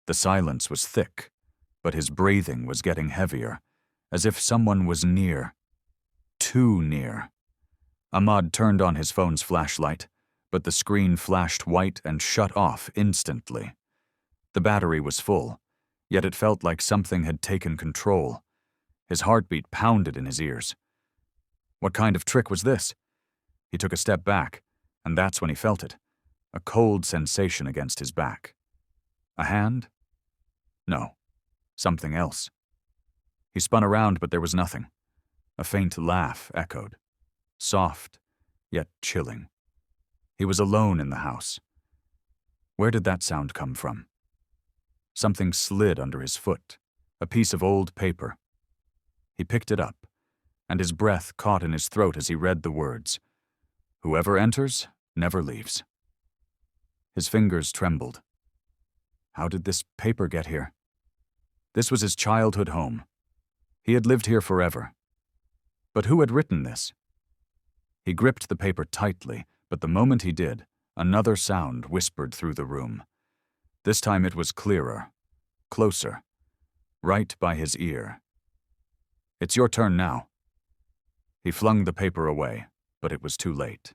The silence was thick, but his breathing was getting heavier, as if someone was near. Too near. Ahmad turned on his phone's flashlight, but the screen flashed white and shut off instantly. The battery was full, yet it felt like something had taken control. His heartbeat pounded in his ears. What kind of trick was this? He took a step back, and that's when he felt it, a cold sensation against his back. A hand? No, something else. He spun around, but there was nothing. A faint laugh echoed, soft, yet chilling. He was alone in the house. Where did that sound come from? Something slid under his foot, a piece of old paper. He picked it up, and his breath caught in his throat as he read the words, "Whoever enters, never leaves." His fingers trembled. How did this paper get here? This was his childhood home. He had lived here forever. But who had written this? He gripped the paper tightly, but the moment he did, another sound whispered through the room. This time it was clearer, closer, right by his ear. "It's your turn now." He flung the paper away, but it was too late.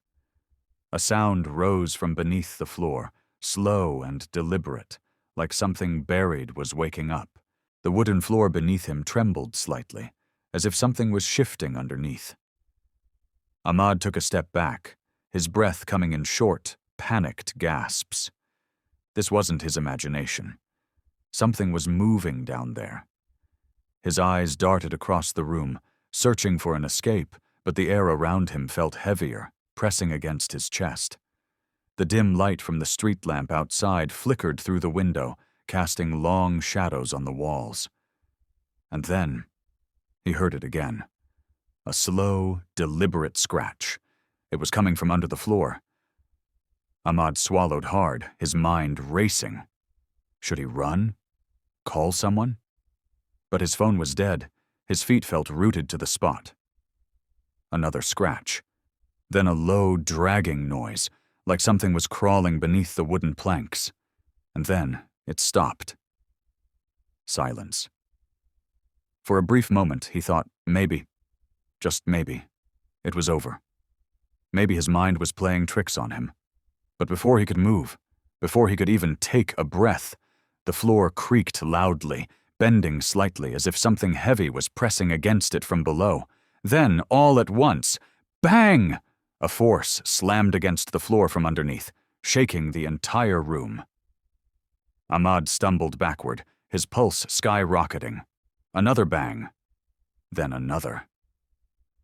A sound rose from beneath the floor, slow and deliberate, like something buried was waking up. The wooden floor beneath him trembled slightly, as if something was shifting underneath. Ahmad took a step back, his breath coming in short, panicked gasps. This wasn't his imagination. Something was moving down there. His eyes darted across the room, searching for an escape, but the air around him felt heavier, pressing against his chest. The dim light from the street lamp outside flickered through the window, casting long shadows on the walls. And then, he heard it again. A slow, deliberate scratch. It was coming from under the floor. Ahmad swallowed hard, his mind racing. Should he run? Call someone? But his phone was dead. His feet felt rooted to the spot. Another scratch. Then a low, dragging noise, like something was crawling beneath the wooden planks. And then it stopped. Silence. For a brief moment, he thought maybe, just maybe, it was over. Maybe his mind was playing tricks on him. But before he could move, before he could even take a breath, the floor creaked loudly, bending slightly as if something heavy was pressing against it from below. Then, all at once, bang! A force slammed against the floor from underneath, shaking the entire room. Ahmad stumbled backward, his pulse skyrocketing. Another bang. Then another.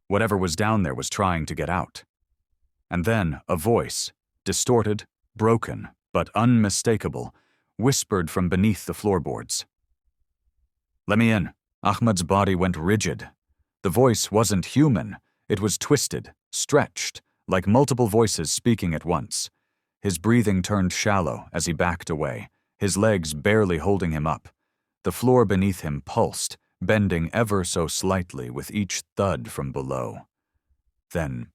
Whatever was down there was trying to get out. And then a voice, distorted, broken, but unmistakable, whispered from beneath the floorboards. "Let me in." Ahmad's body went rigid. The voice wasn't human. It was twisted, stretched, like multiple voices speaking at once. His breathing turned shallow as he backed away, his legs barely holding him up. The floor beneath him pulsed, bending ever so slightly with each thud from below. Then,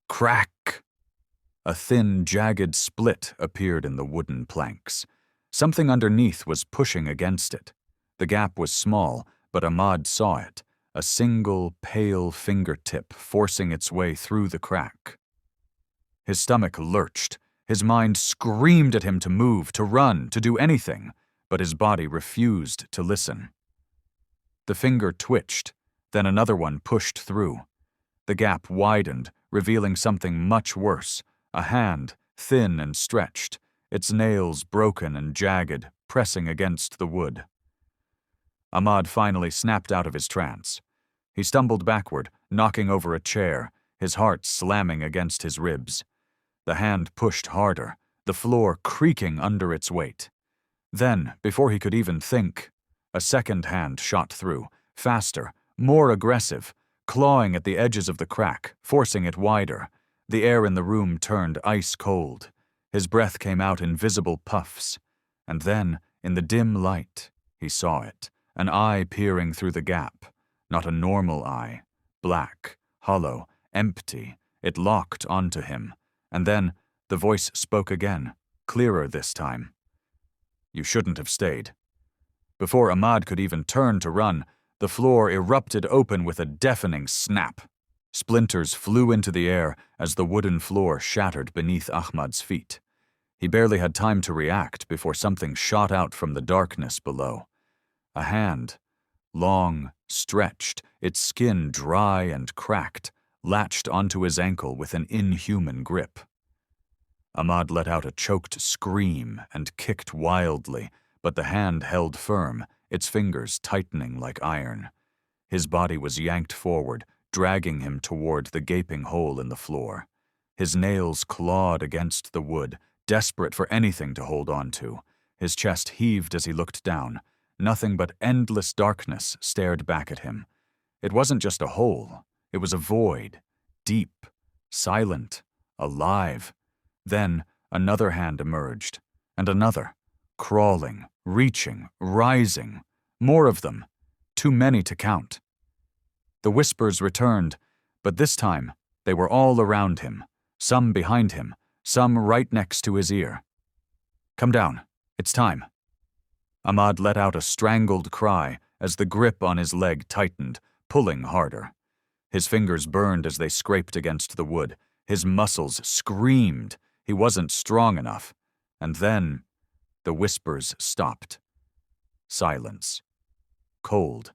crack! A thin, jagged split appeared in the wooden planks. Something underneath was pushing against it. The gap was small, but Ahmad saw it, a single, pale fingertip forcing its way through the crack. His stomach lurched. His mind screamed at him to move, to run, to do anything, but his body refused to listen. The finger twitched, then another one pushed through. The gap widened, revealing something much worse, a hand, thin and stretched, its nails broken and jagged, pressing against the wood. Ahmad finally snapped out of his trance. He stumbled backward, knocking over a chair, his heart slamming against his ribs. The hand pushed harder, the floor creaking under its weight. Then, before he could even think, a second hand shot through, faster, more aggressive, clawing at the edges of the crack, forcing it wider. The air in the room turned ice cold. His breath came out in visible puffs. And then, in the dim light, he saw it, an eye peering through the gap. Not a normal eye. Black, hollow, empty. It locked onto him. And then, the voice spoke again, clearer this time. "You shouldn't have stayed." Before Ahmad could even turn to run, the floor erupted open with a deafening snap. Splinters flew into the air as the wooden floor shattered beneath Ahmad's feet. He barely had time to react before something shot out from the darkness below. A hand, long, stretched, its skin dry and cracked, latched onto his ankle with an inhuman grip. Ahmad let out a choked scream and kicked wildly, but the hand held firm, its fingers tightening like iron. His body was yanked forward, dragging him toward the gaping hole in the floor. His nails clawed against the wood, desperate for anything to hold on to. His chest heaved as he looked down. Nothing but endless darkness stared back at him. It wasn't just a hole, it was a void, deep, silent, alive. Then another hand emerged, and another, crawling, reaching, rising. More of them, too many to count. The whispers returned, but this time they were all around him, some behind him, some right next to his ear. "Come down, it's time." Ahmad let out a strangled cry as the grip on his leg tightened, pulling harder. His fingers burned as they scraped against the wood. His muscles screamed. He wasn't strong enough. And then the whispers stopped. Silence. Cold.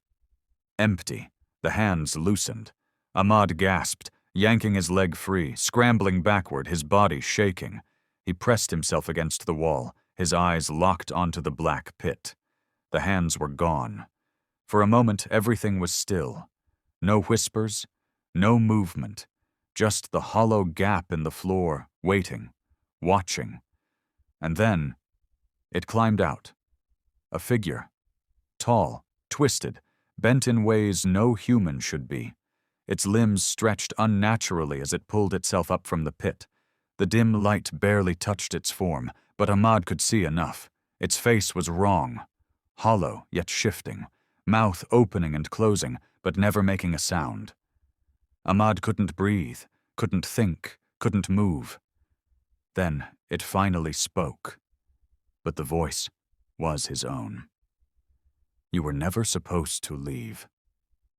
Empty. The hands loosened. Ahmad gasped, yanking his leg free, scrambling backward, his body shaking. He pressed himself against the wall, his eyes locked onto the black pit. The hands were gone. For a moment, everything was still. No whispers, no movement, just the hollow gap in the floor, waiting, watching. And then it climbed out. A figure. Tall, twisted, bent in ways no human should be. Its limbs stretched unnaturally as it pulled itself up from the pit. The dim light barely touched its form, but Ahmad could see enough. Its face was wrong. Hollow, yet shifting. Mouth opening and closing, but never making a sound. Ahmad couldn't breathe, couldn't think, couldn't move. Then it finally spoke. But the voice was his own. "You were never supposed to leave."